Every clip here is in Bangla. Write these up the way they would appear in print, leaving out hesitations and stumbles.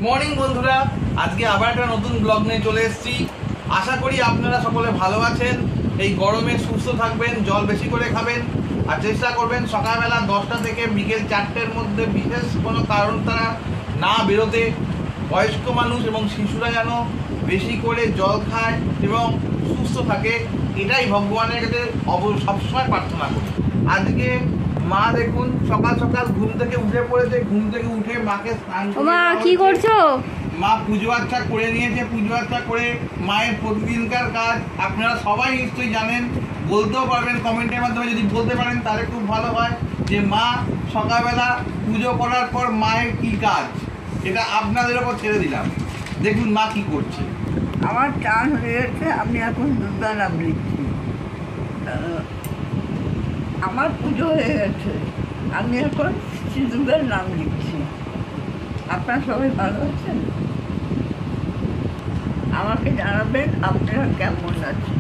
মর্নিং বন্ধুরা, আজকে আবার একটা নতুন ব্লগ নিয়ে চলে এসেছি। আশা করি আপনারা সকলে ভালো আছেন। এই গরমে সুস্থ থাকবেন, জল বেশি করে খাবেন আর চেষ্টা করবেন সকালবেলা 10টা থেকে বিকেল 4টের মধ্যে বিশেষ কোনো কারণ তারা না বেরোতে। বয়স্ক মানুষ এবং শিশুরা যেন বেশি করে জল খায় এবং সুস্থ থাকে, এটাই ভগবানের কাছে সবসময় প্রার্থনা করি। আজকে মা দেখুন সকাল সকাল ঘুম থেকে উঠে পড়েছে। ঘুম থেকে উঠে মাকে স্নান কি করছো? মা পুজো আচ্ছা করে নিয়েছে। পুজো আচ্ছা করে মায়ের প্রতিদিনকার কাজ আপনারা সবাই নিশ্চয়ই জানেন, বলতেও পারবেন কমেন্টের মাধ্যমে। যদি বলতে পারেন তাহলে খুব ভালো হয় যে মা সকালবেলা পুজো করার পর মায়ের কি কাজ, এটা আপনাদের ওপর ছেড়ে দিলাম। দেখুন মা কি করছে। আমার চান হয়ে গেছে, আমি এখন দুর্গা নাম লিখছি। আমার পুজো হয়ে গেছে, আমি এখন শ্রী দুর্গার নাম লিখছি। আপনারা সবাই ভালো আছেন? আমাকে জানাবেন আপনারা কেমন আছেন।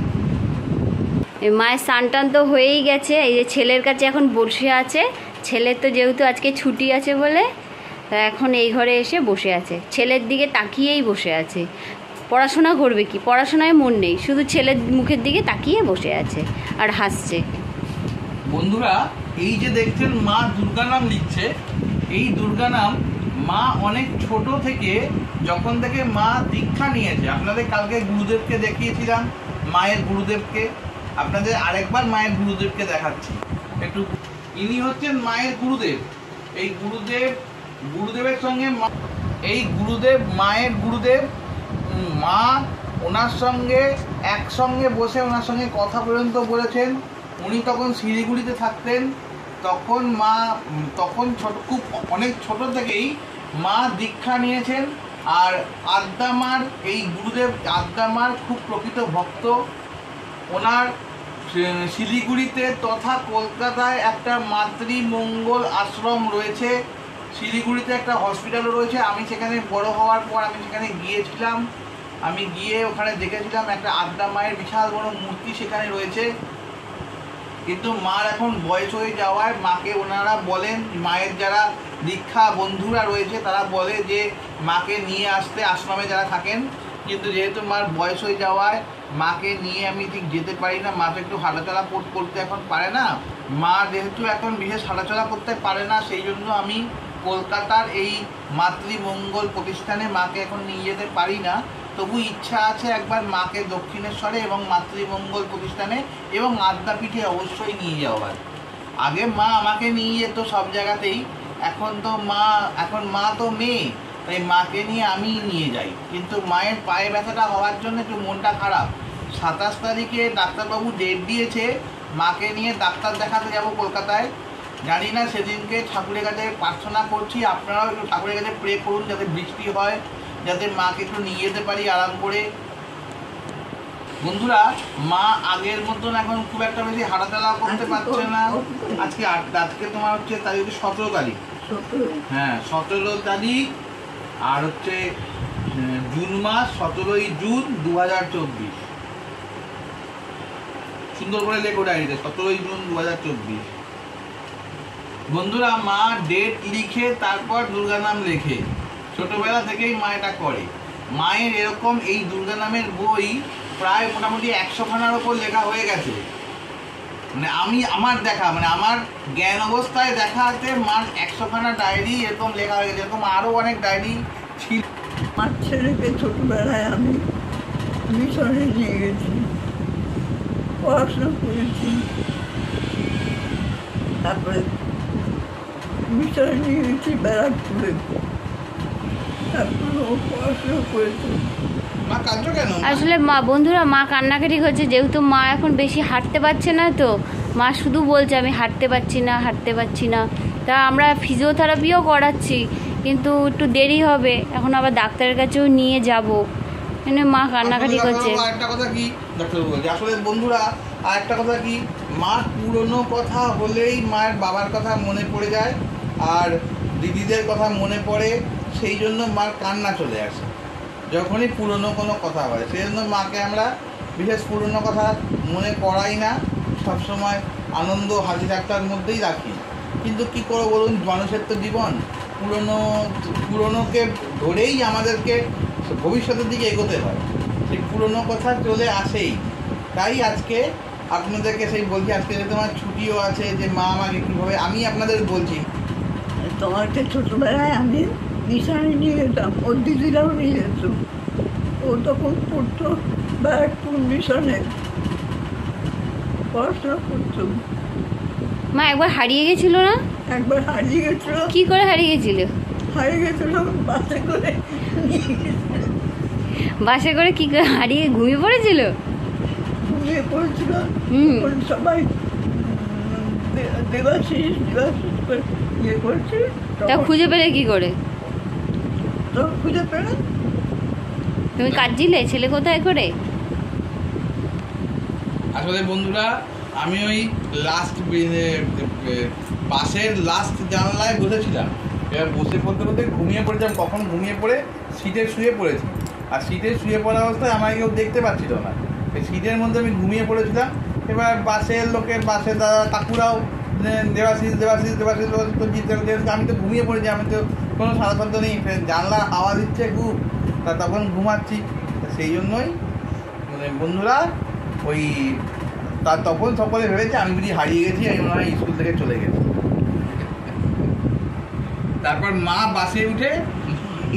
মায়ের স্নান টান তো হয়েই গেছে। এই যে ছেলের কাছে এখন বসে আছে। ছেলের তো যেহেতু আজকে ছুটি আছে বলে তা এখন এই ঘরে এসে বসে আছে। ছেলের দিকে তাকিয়েই বসে আছে। পড়াশোনা করবে কি, পড়াশোনায় মন নেই, শুধু ছেলের মুখের দিকে তাকিয়ে বসে আছে আর হাসছে। বন্ধুরা, এই যে দেখছেন মা দুর্গা নাম লিখছে, এই দুর্গা নাম মা অনেক ছোট থেকে, যখন থেকে মা দীক্ষা নিয়েছে, আপনাদের কালকে গুরুদেবকে দেখিয়েছিলাম, মায়ের গুরুদেবকে। আপনাদের আরেকবার মায়ের গুরুদেবকে দেখাচ্ছি একটু। ইনি হচ্ছেন মায়ের গুরুদেব। এই গুরুদেবের সঙ্গে এই গুরুদেব মায়ের গুরুদেব। মা ওনার সঙ্গে একসঙ্গে বসে ওনার সঙ্গে কথা পর্যন্ত বলেছেন। উনি তখন শিলিগুড়িতে থাকতেন। তখন খুব অনেক ছোট থেকেই মা দীক্ষা নিয়েছেন। আর আদ্যামার এই গুরুদেব আদ্যামার খুব প্রকৃত ভক্ত। ওনার শিলিগুড়িতে তথা কলকাতায় একটা মাতৃমঙ্গল আশ্রম রয়েছে। শিলিগুড়িতে একটা হসপিটালও রয়েছে। আমি সেখানে বড় হওয়ার পর আমি সেখানে গিয়েছিলাম। আমি গিয়ে ওখানে দেখেছিলাম একটা আদ্যা মায়ের বিশাল বড় মূর্তি সেখানে রয়েছে। কিন্তু মার এখন বয়স হয়ে যাওয়ায় মাকে ওনারা বলেন, মায়ের যারা দীক্ষা বন্ধুরা রয়েছে তারা বলে যে মাকে নিয়ে আসতে আশ্রমে যারা থাকেন। কিন্তু যেহেতু মার বয়স হয়ে যাওয়ায় মাকে নিয়ে আমি ঠিক যেতে পারি না। মা তো একটু হাঁটাচলা করতে এখন পারে না। মা যেহেতু এখন বিশেষ হাঁটাচলা করতে পারে না, সেই জন্য আমি কলকাতার এই মাতৃমঙ্গল প্রতিষ্ঠানে মাকে এখন নিয়ে যেতে পারি না। তবু ইচ্ছা আছে একবার মাকে দক্ষিণেশ্বরে এবং মাতৃমঙ্গল প্রতিষ্ঠানে এবং আদ্যাপীঠে অবশ্যই নিয়ে যাওয়ার। আগে মা আমাকে নিয়ে যেত সব জায়গাতেই, এখন মা তো মেয়ে, তাই মাকে নিয়ে আমি নিয়ে যাই। কিন্তু মায়ের পায়ে ব্যথাটা হওয়ার জন্য একটু মনটা খারাপ। 27 তারিখে ডাক্তারবাবু ডেট দিয়েছে, মাকে নিয়ে ডাক্তার দেখাতে যাব কলকাতায়। জানি না, সেদিনকে ঠাকুরের কাছে প্রার্থনা করছি, আপনারাও একটু ঠাকুরের কাছে প্রে করুন যাতে বৃষ্টি হয়, যাতে মাকে একটু নিয়ে যেতে পারি আরাম করে। বন্ধুরা, মা আগের মতন এখন খুব একটা বেশি হাঁটাচলা করতে পারছে না। আজকে তোমার হচ্ছে তারিখ 17 তারিখ। হ্যাঁ, 17 তারিখ। আর হচ্ছে জুন মাস, 17ই জুন 2024। সুন্দর করে লেখো ডায়েরিতে, 17ই জুন 2024। বন্ধুরা, মা ডেট লিখে তারপর দুর্গা নাম লেখে। ছোটবেলা থেকেই মা এটা করে। মায়ের এরকম এই দুর্গা নামের বই প্রায় মোটামুটি 100খানার ওপর লেখা হয়ে গেছে। মানে আমার জ্ঞান অবস্থায় দেখা আছে মার 100খানা ডায়েরি এরকম লেখা হয়ে গেছে। এরকম আরও অনেক ডায়েরি ছিল। আমার ছেলেকে ছোটবেলায় আমি মিশনে নিয়ে গেছি, পড়াশোনা করেছি। তারপরে মিশনে নিয়ে গেছি ব্যারাকপুরে, তারপরে ও পড়াশোনা করেছে। আসলে বন্ধুরা, মা কান্নাকাটি করছে, যেহেতু মা এখন বেশি হাঁটতে পারছে না। তো মা শুধু বলছে আমি হাঁটতে পারছি না। তা আমরা ফিজিওথেরাপিও করাচ্ছি, কিন্তু একটু দেরি হবে। এখন আবার ডাক্তারের কাছেও নিয়ে যাব, মানে মা কান্নাকাটি করছে। আরেকটা কথা কি ডাক্তারবাবু বলছে, আসলে বন্ধুরা আরেকটা কথা কি, মার পুরনো কথা হলেই মায়ের বাবার কথা মনে পড়ে যায় আর দিদিদের কথা মনে পড়ে, সেই জন্য মার কান্না চলে আসে যখনই পুরনো কোনো কথা হয়। সেই জন্য মাকে আমরা বিশেষ পুরনো কথা মনে করাই না, সবসময় আনন্দ হাসি ঠাট্টার মধ্যেই রাখি। কিন্তু কি করবো বলুন, মানুষের তো জীবন, পুরনোকে ধরেই আমাদেরকে ভবিষ্যতের দিকে এগোতে হয়। সেই পুরনো কথা চলে আসেই, তাই আজকে আপনাদেরকে সেই বলছি, আজকে যে তোমার ছুটিও আছে, যে মা আমাকে কীভাবে, আমি আপনাদের বলছি তোমাকে ছোটবেলায় আমি মিশনে নিয়ে যেতাম, ওর দিদিরাও নিয়ে যেত। ও তখন পড়তো ব্যারাকপুর মিশনে পড়াশোনা করতো। মা একবার হারিয়ে গেছিল না? একবার হারিয়ে গেছিল। কি করে হারিয়ে গেছিল? হারিয়ে গেছিল বাসে করে নিয়ে গেছিল। বাসে করে কি করে হারিয়ে? ঘুমিয়ে পড়েছিল? ঘুমিয়ে পড়েছিল। হুম। তখন সবাই দেবাশিস করে ইয়ে করছে। তা খুঁজে পেলে কি করে? তো খুঁজে পেলে তুমি কাঁদছিলে ছেলে কোথায় করে? আসলে বন্ধুরা, আমি ওই লাস্ট বাসের লাস্ট জানলায় বসেছিলাম। এবার বসে পড়তে পড়তে ঘুমিয়ে পড়েছিলাম, কখন ঘুমিয়ে পড়ে সিটে শুয়ে পড়েছি। আর সিটে শুয়ে পড়া অবস্থায় আমাকে কেউ দেখতে পাচ্ছিল না, এই সিটের মধ্যে আমি ঘুমিয়ে পড়েছিলাম। এবার বাসের দাদা কাকুরাও দেবাশিস তো জিতে, আমি তো ঘুমিয়ে পড়েছি, আমি তো কোনো সারা শব্দ নেই, জানলা হাওয়া দিচ্ছে খুব, তা তখন ঘুমাচ্ছি। সেই জন্যই বন্ধুরা ওই তখন সকলে ভেবেছে আমি বুঝি হারিয়ে গেছি, আমি মনে হয় স্কুল থেকে চলে গেছি। তারপর মা বাসে উঠে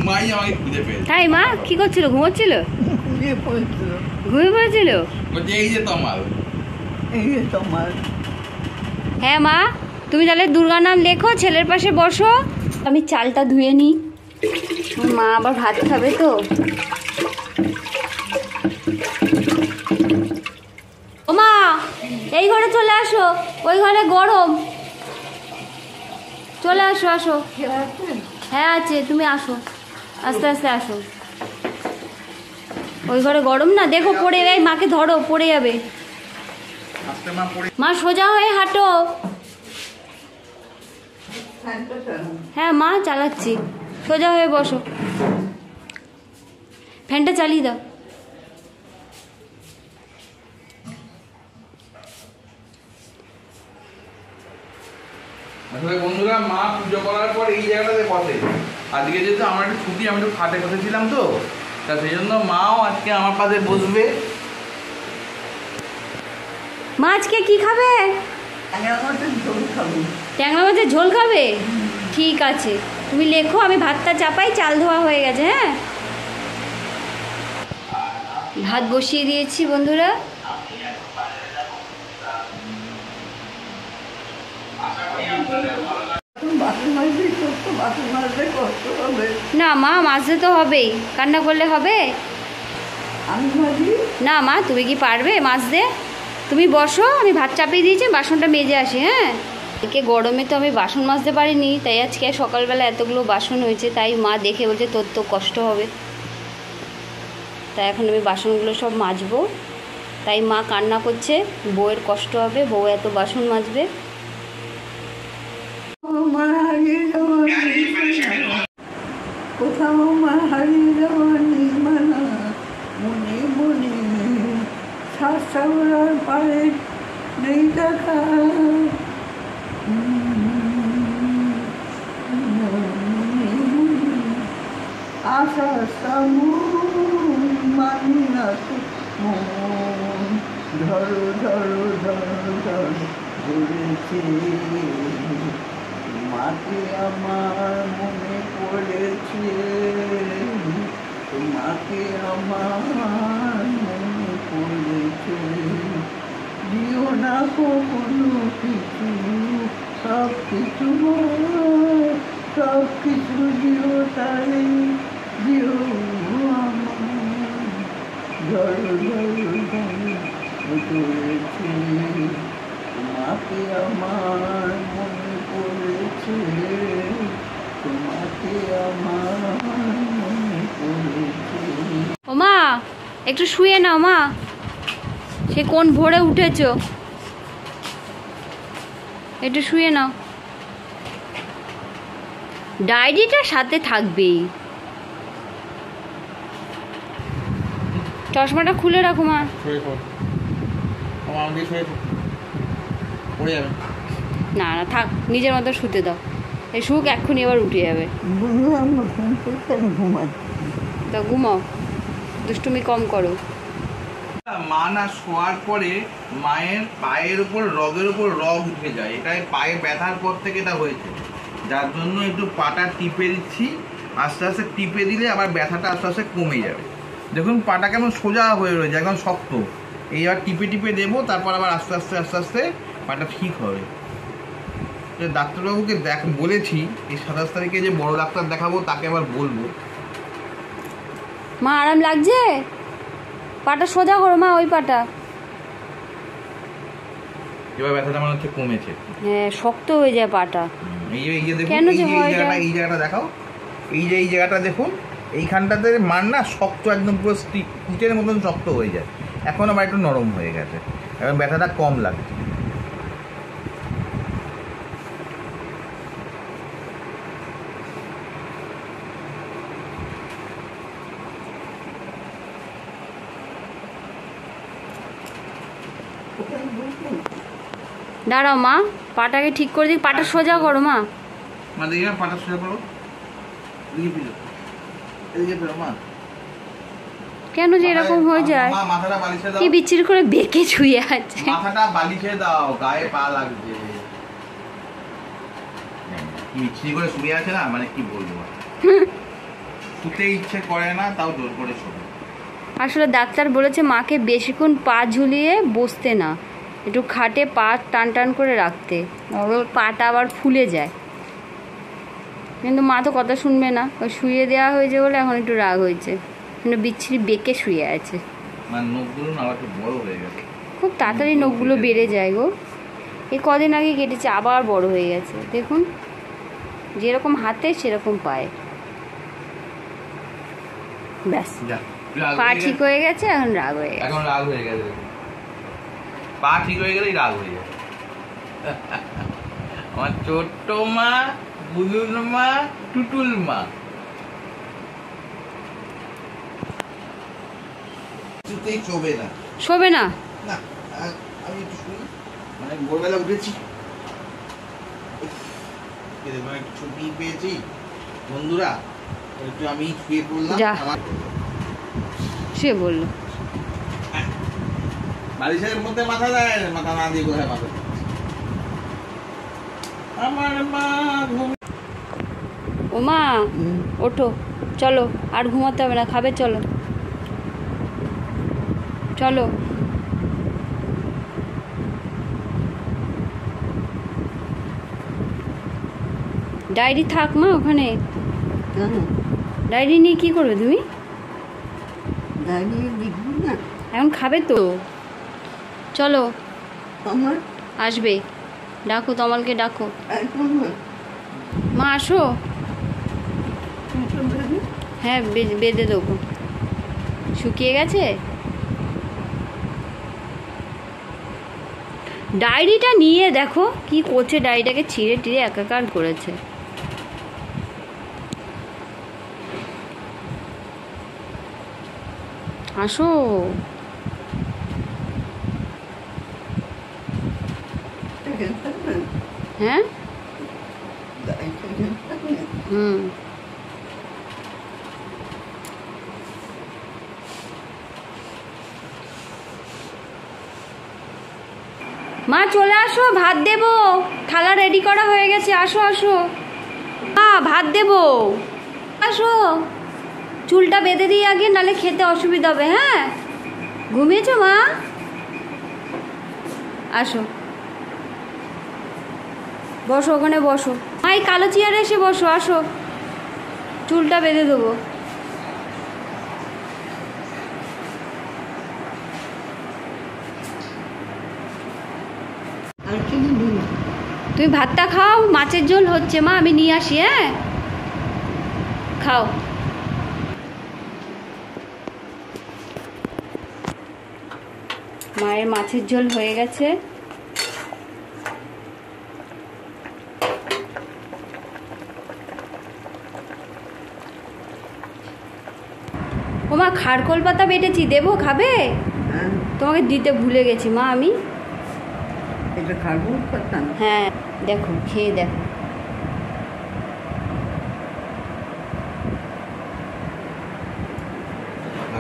মাই আমাকে খুঁজে পেয়েছে। তাই? মা কি করছিল? ঘুমোচ্ছিল? ঘুমিয়ে পড়েছিল। ঘুমিয়ে পড়েছিল? বলছে এই যে তোমার, এই যে তোমার। হ্যাঁ মা, তুমি তাহলে দুর্গার নাম লেখো, ছেলের পাশে বসো। আমি চালটা ধুয়ে নিই, মা আবার ভাত খাবে তো। ও মা, এই ঘরে চলে আসো, ওই ঘরে গরম। চলে আসো, আসো। হ্যাঁ আছে, তুমি আসো, আস্তে আস্তে আসো। ওই ঘরে গরম না, দেখো পড়ে যায়, মাকে ধরো, পড়ে যাবে। মা সোজা হয়ে হাঁটো। হ্যাঁ মা চালাচ্ছি, সোজা হয়ে বসো, ফ্যানটা চালিয়ে দাও। আসলে বন্ধুরা, মা পুজো করার পর এই জায়গাটাতে বসে। আজকে যেহেতু আমার একটু ছুটি, আমি একটু খাটে বসেছিলাম তো, তা সেই জন্য মাও আজকে আমার পাশে বসবে। মা আজকে কি খাবে? ট্যাংরা মাছের ঝোল খাবো। ট্যাংরা মাছের ঝোল খাবে? ঠিক আছে, তুমি লেখো, আমি ভাতটা চাপাই, চাল ধোয়া হয়ে গেছে। হ্যাঁ, ভাত বসিয়ে দিয়েছি বন্ধুরা। বাসন মাজতে বাসন মাজতে কষ্ট হবে। না মা, মাজতে তো হবেই, কান্না করলে হবে? আমি মাজি। না মা, তুমি কি পারবে মাজতে? তুমি বসো, আমি ভাত চাপিয়ে দিয়েছি, বাসনটা মেজে আসি। হ্যাঁ, একে গরমে তো আমি বাসন মাজতে পারিনি, তাই আজকে সকালবেলা এতগুলো বাসন হয়েছে, তাই মা দেখে বলছে তোর তো কষ্ট হবে, তাই এখন আমি বাসনগুলো সব মাজবো। তাই মা কান্না করছে, বউয়ের কষ্ট হবে, বউ এত বাসন মাজবে। মা হারিয়ে যাওয়ার কোথাও, মা হারিয়ে যাওয়ার নির্মাণা মনে মনে শ্বাসার পারে নেই দেখা। আশা সামন মানি না তো মন, ধরো ধরো ধরো ধরো ধরেছে। মাকে আমার মনে পড়েছে, মাকে আমার মনে পড়েছে। দিও না কোনো কিছু, সব কিছু সব কিছু দিও তারে, দিও আমার। ধরো ধরো ধরো ধরেছে, তোমাকে আমার মনে পড়েছে, তোমাকে আমার মনে পড়েছে। ও মা, একটু শুয়ে নাও মা, সে কোন ভোরে উঠেছো, একটু শুয়ে নাও। ডায়েরিটা সাথে থাকবেই। চশমাটা খুলে রাখো মা। না না থাক, নিজের মতো শুতে দাও। এই সুখ এক্ষুনি এবার উঠে যাবে। বললাম না ঘুম পেয়েছে, আমি ঘুমাচ্ছি। তো ঘুমাও, দুষ্টুমি কম করো। মা না শোয়ার পরে মায়ের পায়ের উপর রগের উপর রগ উঠে যায়, এটাই পায়ে ব্যথার পর থেকে এটা হয়েছে, যার জন্য একটু পাটা টিপে দিচ্ছি। আস্তে আস্তে টিপে দিলে আবার ব্যথাটা আস্তে আস্তে কমে যাবে। দেখুন পাটা কেমন সোজা হয়ে রয়েছে, একদম শক্ত। এইবার টিপে টিপে দেবো, তারপর আবার আস্তে আস্তে আস্তে আস্তে পাটা ঠিক হবে। ডাক্তারবাবুকে বলেছি এই 27 তারিখে যে বড় ডাক্তার দেখাবো তাকে আবার বলবো। মা আরাম লাগছে? পাটা সোজা করো মা, ওই পাটা। এবার ব্যথাটা মনে হচ্ছে কমেছে। হ্যাঁ, শক্ত হয়ে যায় পাটা। এই যে দেখুন, কেন যে হয় এটা? এই জায়গাটা দেখাও, এই জায়গাটা দেখুন, এইখানটাতে মান না শক্ত, একদম পুরো ইটের মতন শক্ত হয়ে যায়। এখন আবার একটু নরম হয়ে গেছে, এখন ব্যথাটা কম লাগছে। দাঁড়াও মা, পাটাকে ঠিক করে দিই, পাটা সোজা করো মা। মা দেখি না, পাটা সোজা করো, এদিকে ফিরো, এদিকে ফিরো মা। কেন যে এরকম হয়ে যায়? মা মাথাটা বালিশে দাও, কি বিচ্ছিরি করে বেঁকে ছুঁয়ে আছে। মাথাটা বালিশে দাও, গায়ে পা লাগছে। কি বিচ্ছিরি করে শুয়ে আছে না, মানে কি বলবো, শুতে ইচ্ছে করে না, তাও জোর করে শোবে। আসলে ডাক্তার বলেছে মাকে বেশিক্ষণ পা ঝুলিয়ে বসতে না, একটু খাটে পা টান টান করে রাখতে, ওর পাটা আবার ফুলে যায়। কিন্তু মা তো কথা শুনবে না, ওই শুয়ে দেওয়া হয়েছে বলে এখন একটু রাগ হয়েছে, কিন্তু বিচ্ছিরি বেঁকে শুয়ে আছে। মানে নখগুলো না আবার একটু বড় হয়ে গেছে, খুব তাড়াতাড়ি নখগুলো বেড়ে যায় গো। এই কদিন আগে কেটেছে, আবার বড় হয়ে গেছে। দেখুন, যেরকম হাতে সেরকম পায়ে। ব্যাস, পা ঠিক হয়ে গেছে, এখন রাগ হয়ে গেছে। এখন রাগ হয়ে গেছে, পা ঠিক হয়ে গেলেই রাগ হয়ে যায়। আমার ছোট্ট মা, বুলুর মা, টুটুল মা। কিছুতেই শোবে না। শোবে না? না, আমি একটু শুই, মানে ভোরবেলা উঠেছি, একটু ছুটি পেয়েছি বন্ধুরা, একটু আমি শুয়ে পড়লাম। সে বললো বালিশের মধ্যে মাথা দেয়, মাথা না দিয়ে কোথায় মাথা? আমার মা ঘুম। ও মা, ওঠো, চলো, আর ঘুমাতে হবে না, খাবে, চলো চলো। ডায়েরি থাক মা ওখানে। ডায়েরি নিয়ে কি করবে তুমি? দাঁড়িয়ে লিখবি না? এখন খাবে তো, চলো। আমার আসবে, ডাকো, তমালকে ডাকো। এখন মা আসো। দুটো বেজে হ্যাঁ, বেঁধে দেবো। শুকিয়ে গেছে? ডায়েরিটা নিয়ে দেখো কি করছে, ডায়েরিটাকে ছিঁড়ে টিড়ে একাকার করেছে। আসো। হ্যাঁ, হুম। মা চলে আসো, ভাত দেবো, থালা রেডি করা হয়ে গেছে, আসো আসো। মা ভাত দেবো, আসো। চুলটা বেঁধে দিই আগে, নালে খেতে অসুবিধা হবে। হ্যাঁ, ঘুমিয়েছো মা? আসো, বসো, ওখানে বসো। মা এই কালো চেয়ারে এসে বসো, আসো, চুলটা বেঁধে দেবো। তুমি ভাতটা খাও, মাছের ঝোল হচ্ছে মা, আমি নিয়ে আসি। হ্যাঁ, খাও। মায়ের মাছের ঝোল হয়ে গেছে। ও মা, খারকোল পাতা বেটেছি, দেবো, খাবে? তোমাকে দিতে ভুলে গেছি মা আমি। এটা খারকোল পাতা? হ্যাঁ, দেখো, খেয়ে দেখো।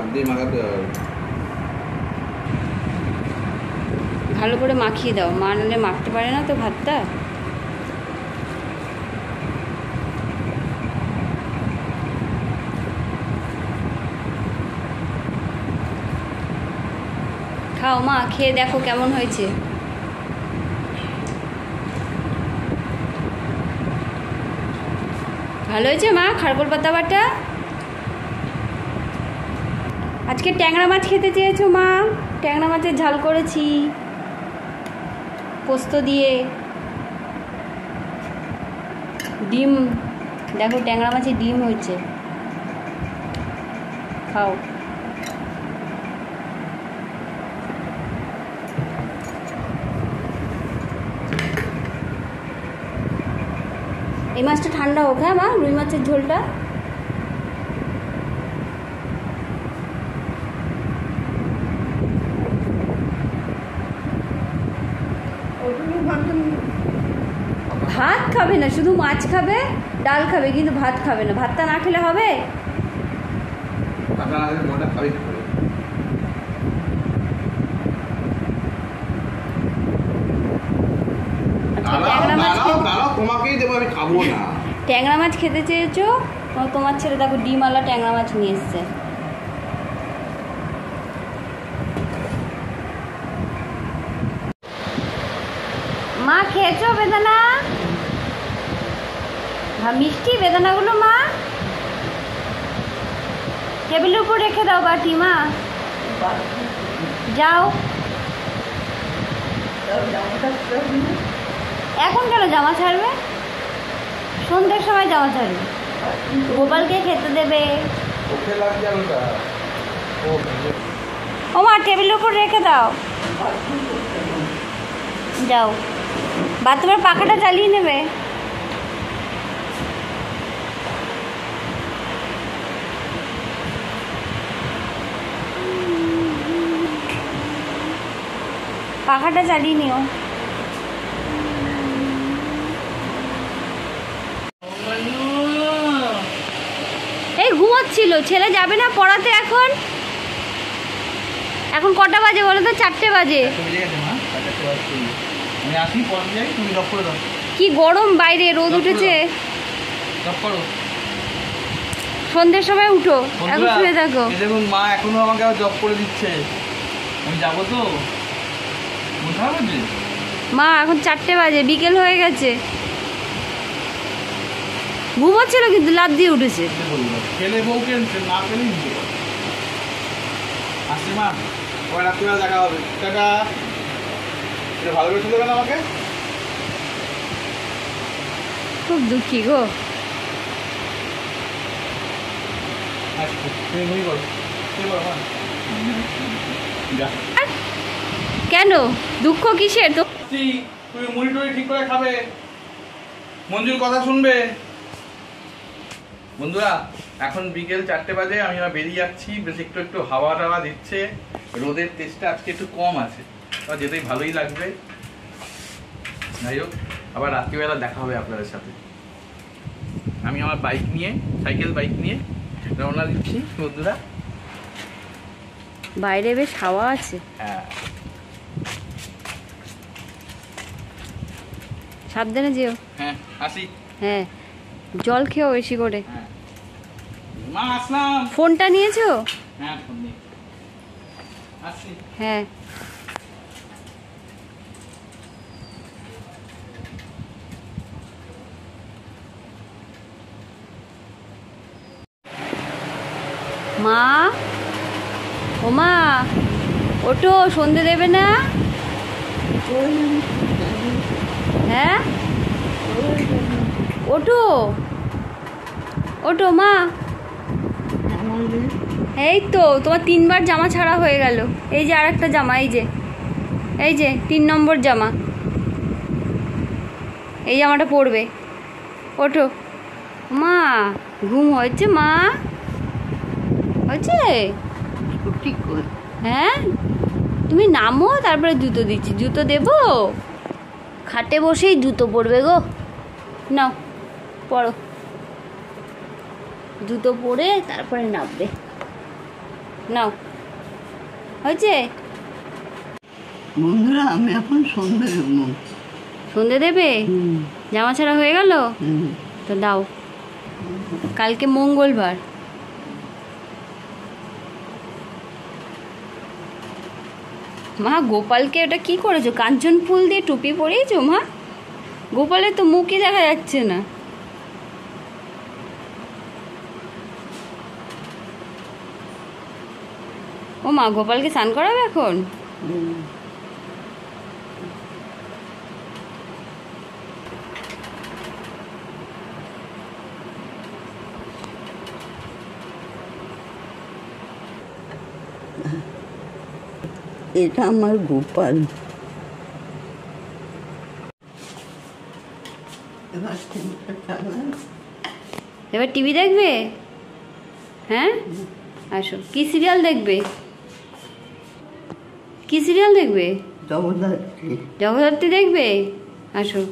হাত দিয়ে মাখাতে হবে। ভালো করে মাখিয়ে দাও, মা নাহলে মাখতে পারে না তো ভাতটা। খাও মা, খেয়ে দেখো কেমন হয়েছে। ভালো হয়েছে মা খারকোল পাতা বাটা। আজকে ট্যাংরা মাছ খেতে চেয়েছো মা, ট্যাংরা মাছের ঝাল করেছি পোস্ত দিয়ে। ডিম দেখো, ট্যাংরা মাছের ডিম হয়েছে, খাও। এই মাছটা ঠান্ডা হোক, হ্যাঁ মা, রুই মাছের ঝোলটা। ভাত খাবে না, শুধু মাছ খাবে, ডাল খাবে, কিন্তু ভাত খাবে না। ভাতটা না খেলে হবে? ট্যাংরা মাছ খেতে চেয়েছো, তোমার ছেলে দেখো ডিমওয়ালা ট্যাংরা মাছ নিয়ে এসছে। মা খেয়েছো বেদানা? মিষ্টি বেদানাগুলো মা টেবিলের উপর রেখে দাও বাটি। মা যাও। এখন কেন জামা ছাড়বে? সন্ধ্যের সময় জামা ছাড়বে, গোপালকে খেতে দেবে। ও মা টেবিলের উপর রেখে দাও, যাও। বাথরুমের পাখাটা চালিয়ে নেবে। পাখাটা চালিয়ে নিও। এই ঘুমোচ্ছিল, ছেলে যাবে না পড়াতে এখন? এখন কটা বাজে বলো তো? 4টে বাজে। কি গরম বাইরে, রোদ উঠেছে। সন্ধ্যের সময় উঠো, এখন শুয়ে থাকো। দেখুন মা এখনো আমাকে জব করে দিচ্ছে, আমি যাবো তো। মা এখন 4টে বাজে, বিকেল হয়ে গেছে। ঘুমোচ্ছিল কিন্তু লাফ দিয়ে উঠেছে। ছেলে বউকে না পেলেই আসছি মা, ওই রাত্রিবেলা দেখা হবে। টাটা। ভালো বেশি দেবে না আমাকে? খুব দুঃখী গো। কেন দুঃখ কিসের? তো তুমি মুড়ি টুড়ি ঠিক করে খাবে, মঞ্জুর কথা শুনবে। বন্ধুরা এখন বিকেল 4টে বাজে, আমি এবার বেরিয়ে যাচ্ছি। বেশ একটু একটু হাওয়া টাওয়া দিচ্ছে, রোদের তেজটা আজকে একটু কম আছে, যেতেই ভালোই লাগবে। যাই হোক, আবার রাত্রিবেলা দেখা হবে আপনাদের সাথে। আমি আমার বাইক নিয়ে, সাইকেল বাইক নিয়ে রওনা দিচ্ছি বন্ধুরা। বাইরে বেশ হাওয়া আছে। হ্যাঁ, সাবধানে যেও। হ্যাঁ আসি। হ্যাঁ, জল খেও বেশি করে। হ্যাঁ মা আসলাম। ফোনটা নিয়েছো? হ্যাঁ ফোন নিয়ে আসি। হ্যাঁ। মা, ও মা ওঠো, সন্ধে দেবে না? হ্যাঁ ওঠো, ওঠো মা। এই তো তোমার 3বার জামা ছাড়া হয়ে গেল। এই যে আরেকটা জামা, এই যে 3 নম্বর জামা, এই জামাটা পরবে। ওঠো মা, ঘুম হয়েছে মা? হয়েছে? হ্যাঁ, তুমি নামো, তারপরে জুতো দিচ্ছি। জুতো দেবো? খাটে বসেই জুতো পরবে গো। নাও পরো, জুতো পরে তারপরে নামবে। নাও, হয়েছে? বন্ধুরা আমি এখন সন্ধে দেবো। সন্ধে দেবে? জামা ছাড়া হয়ে গেল? তো দাও, কালকে মঙ্গলবার। মা গোপালকে ওটা কি করেছো? কাঞ্চন ফুল দিয়ে টুপি পরিয়েছো মা? গোপালের তো মুখই দেখা যাচ্ছে না। ও মা, গোপালকে স্নান করাবে এখন? এটা আমার গোপাল। এবার টিভি দেখবে? হ্যাঁ, আসো। কি সিরিয়াল দেখবে? কি সিরিয়াল দেখবে? জগদ্ধাত্রী। জগদ্ধাত্রী দেখবে? আসো।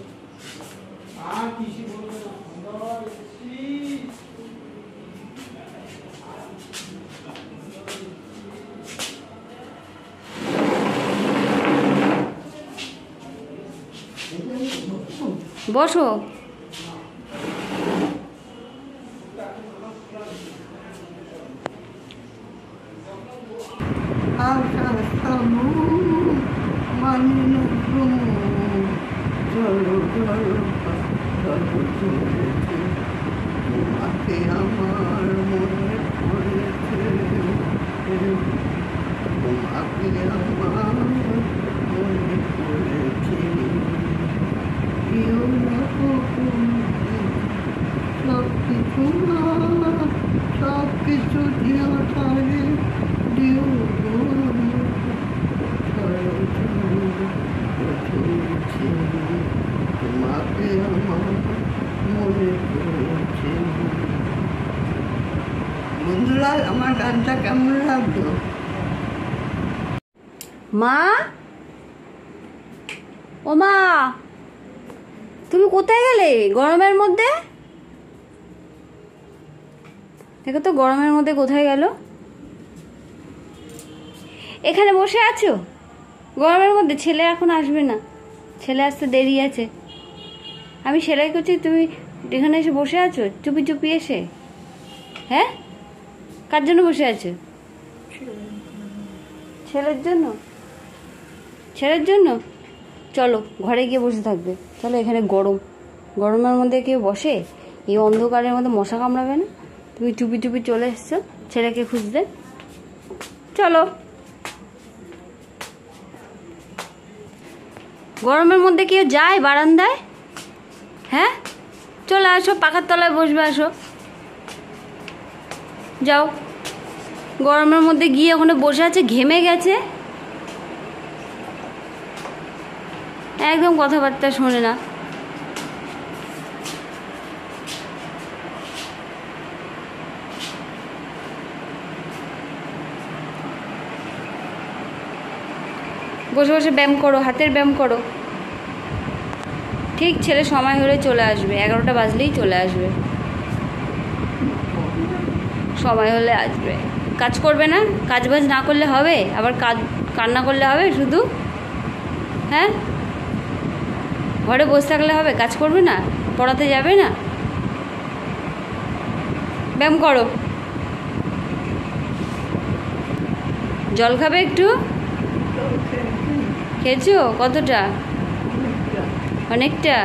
বসো। চলো চলো তোমাকে আমার মনে পড়েছে, তোমাকে আমার মনে পড়েছে, সব কিছু দিও ছাড়ে দিও তোমাকে আমার মনে পড়েছে। বন্ধুরা আমার গানটা কেমন লাগলো? মা, ও মা, তুমি কোথায় গেলে গরমের মধ্যে? দেখো তো গরমের মধ্যে কোথায় গেল? এখানে বসে আছো গরমের মধ্যে? ছেলে এখন আসবে না, ছেলে আসতে দেরি আছে। আমি সেলাই করছি, তুমি এখানে এসে বসে আছো চুপি চুপি এসে? হ্যাঁ, কার জন্য বসে আছো? ছেলের জন্য। ছেলের জন্য? চলো ঘরে গিয়ে বসে থাকবে। চলো, এখানে গরম, গরমের মধ্যে কেউ বসে? এই অন্ধকারের মধ্যে মশা কামড়াবে না? তুমি চুপি চুপি চলে এসছো ছেলেকে খুঁজতে। চলো, গরমের মধ্যে কেউ যায় বারান্দায়? হ্যাঁ, চলে আসো, পাখার তলায় বসবে, আসো। যাও, গরমের মধ্যে গিয়ে ওখানে বসে আছে, ঘেমে গেছে, একদম কথাবার্তা শোনে না। বসে বসে ব্যায়াম করো, হাতের ব্যায়াম করো। ঠিক ছেলে সময় হলে চলে আসবে, 11টা বাজলেই চলে আসবে, সময় হলে আসবে। কাজ করবে না? কাজ বাজ না করলে হবে? আবার কান্না করলে হবে শুধু? হ্যাঁ, ঘরে বসে থাকলে হবে? কাজ করবে না? পড়াতে যাবে না? ব্যায়াম করো। জল খাবে একটু? খেয়েছো? কতটা? অনেকটা?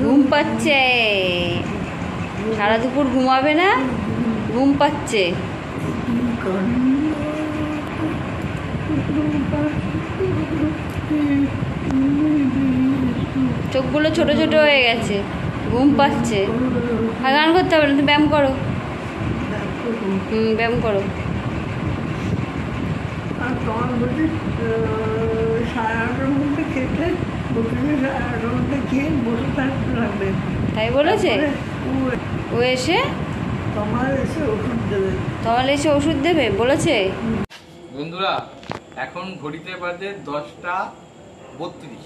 ঘুম পাচ্ছে, সারা দুপুর ঘুমাবে না? ঘুম পাচ্ছে। চোখগুলো ছোট ছোট হয়ে গেছে, ঘুম পাচ্ছে। আর গান করতে হবে না, তুমি ব্যায়াম করো। ব্যায়াম করো। আর তোমার বলছি 9:30টার মধ্যে খেতে ওখানে রোদে খেয়ে বসে থাকতে লাগবে। তাই বলেছে? তারপরে ও এসে তোমার এসে ওষুধ দেবে। তোমার এসে ওষুধ দেবে বলেছে? বন্ধুরা এখন ঘড়িতে বাজে 10:32,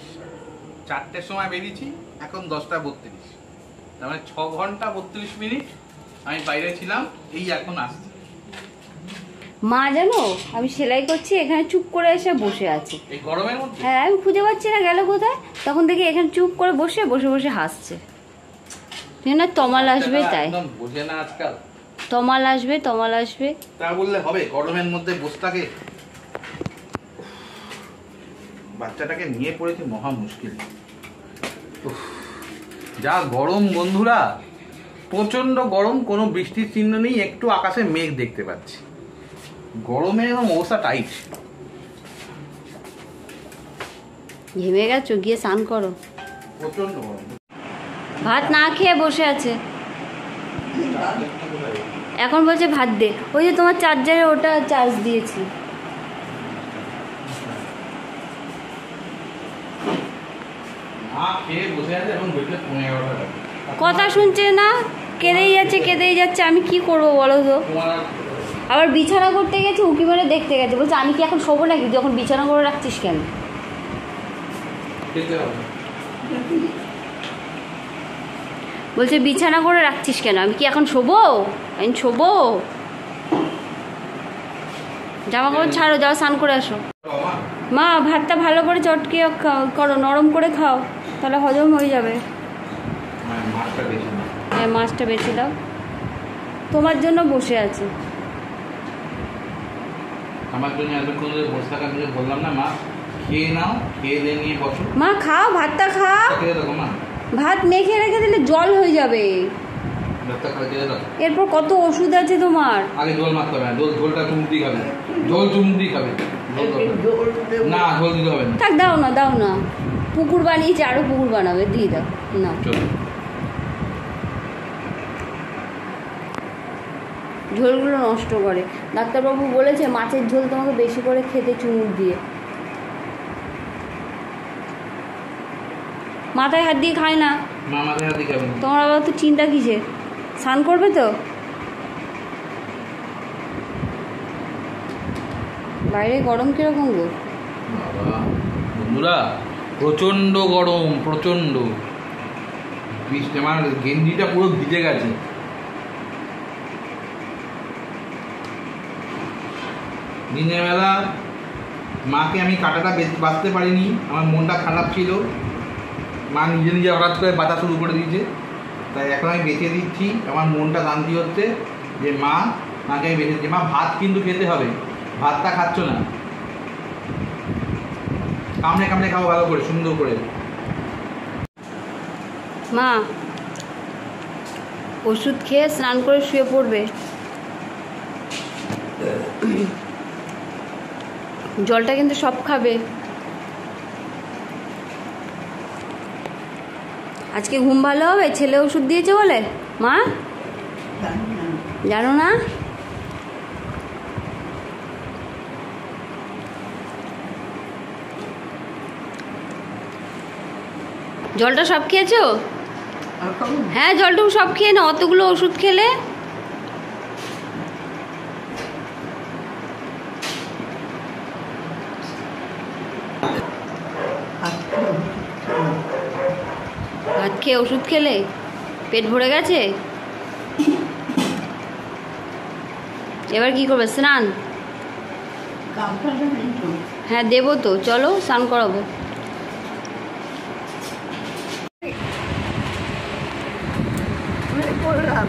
4টের সময় বেরিয়েছি, এখন 10:32, তার মানে 6 ঘন্টা 32 মিনিট আমি বাইরে ছিলাম, এই এখন আসছি। মা জানো আমি সেলাই করছি, এখানে চুপ করে এসে বসে আছে এই গরমের মধ্যে। হ্যাঁ আমি খুঁজে পাচ্ছি না গেল কোথায়, তখন দেখি এখানে চুপ করে বসে বসে বসে হাসছে। না তমাল আসবে তাই, একদম বোঝে না আজকাল। তমাল আসবে তমাল আসবে তা বললে হবে? গরমের মধ্যে বসে থাকে। বাচ্চাটাকে নিয়ে পড়েছে মহা মুশকিল। উফ, যা গরম বন্ধুরা, প্রচন্ড গরম, কোনো বৃষ্টির চিহ্ন নেই, একটু আকাশে মেঘ দেখতে পাচ্ছি। গরমে এরকম অবস্থা টাইট। ঘেমে গেছো, গিয়ে স্নান করো। প্রচন্ড গরম। ভাত না খেয়ে বসে আছে, এখন বলছে ভাত দে। ওই যে তোমার চার্জারে ওটা চার্জ দিয়েছি। না খেয়ে বসে আছে, এখন বলতে 11টা বাজে। কথা শুনছে না, কেঁদেই যাচ্ছে কেঁদেই যাচ্ছে। আমি কি করবো বলো তো? তোমার আবার বিছানা করতে গেছে, উঁকি মেরে দেখতে গেছে, বলছে আমি কি এখন শোবো নাকি, যখন বিছানা করে রাখছিস কেন? খেতে হবে। বলছে বিছানা করে রাখছিস কেন, আমি কি এখন শোবো? আমি শোবো? জামা কাপড় ছাড়ো, যাও স্নান করে আসো। বাবা, মা ভাতটা ভালো করে চটকে করো, নরম করে খাও, তাহলে হজম হয়ে যাবে। মাছটা বেশি না। হ্যাঁ মাছটা বেছে দাও, তোমার জন্য বসে আছে। আমার জন্য এতক্ষণ ধরে বসে থাকার জন্য বললাম না, মা খেয়ে নাও, খেয়ে দিয়ে নিয়ে বসো। মা খাও, ভাতটা খাও। খেয়ে দেখো মা, ভাত মেখে রেখে দিলে জল হয়ে যাবে, ভাতটা খাওয়া খেয়ে দেখো। এরপর কত ওষুধ আছে তোমার। আগে ঝোল মারতে হবে না, ঝোলটা চুমুক দিয়ে খাবে, ঝোল চুমুক দিয়ে খাবে। ঝোল দরকার নেই। জোর দেবো। না ঝোল দিতে হবে না। থাক, দাও না দাও না, পুকুর বানিয়েছে, আরো পুকুর বানাবে, দিয়ে দাও না। চলো। ঝোলগুলো নষ্ট করে। ডাক্তারবাবু বলেছে মাছের ঝোল তোমাকে বেশি করে খেতে, চুমুক দিয়ে। মাথায় হাত দিয়ে খায় না, মা মাথায় হাত দিয়ে খাবে না। তোমার আবার তো চিন্তা কিসের? স্নান করবে তো? বাইরে গরম কিরকম গো? বাবা বন্ধুরা প্রচন্ড গরম, প্রচন্ড বৃষ্টি, আমার গেঞ্জিটা পুরো ভিজে গেছে। দিনের বেলা মাকে আমি কাঁটাটা বাঁচতে পারিনি, আমার মনটা খারাপ ছিল, মা নিজে নিজে হঠাৎ করে বাঁচা শুরু করে দিয়েছে, তাই এখন আমি বেঁচে দিচ্ছি। আমার মনটা শান্তি হচ্ছে যে মাকে আমি বেঁচে দিচ্ছি। মা ভাত কিন্তু খেতে হবে, ভাতটা খাচ্ছ না, কামড়ে কামড়ে খাও ভালো করে, সুন্দর করে। মা ওষুধ খেয়ে স্নান করে শুয়ে পড়বে, জলটা কিন্তু সব খাবে। আজকে ঘুম ভালো হবে, ছেলে ওষুধ দিয়েছে বলে। মা জানো না? জলটা সব খেয়েছো? হ্যাঁ জলটুকু সব খেয়ে না, অতগুলো ওষুধ খেলে। ভাত খেয়ে ওষুধ খেলে পেট ভরে গেছে, এবার কি করবে? স্নান? হ্যাঁ দেবো তো, চলো স্নান করাবো। করলাম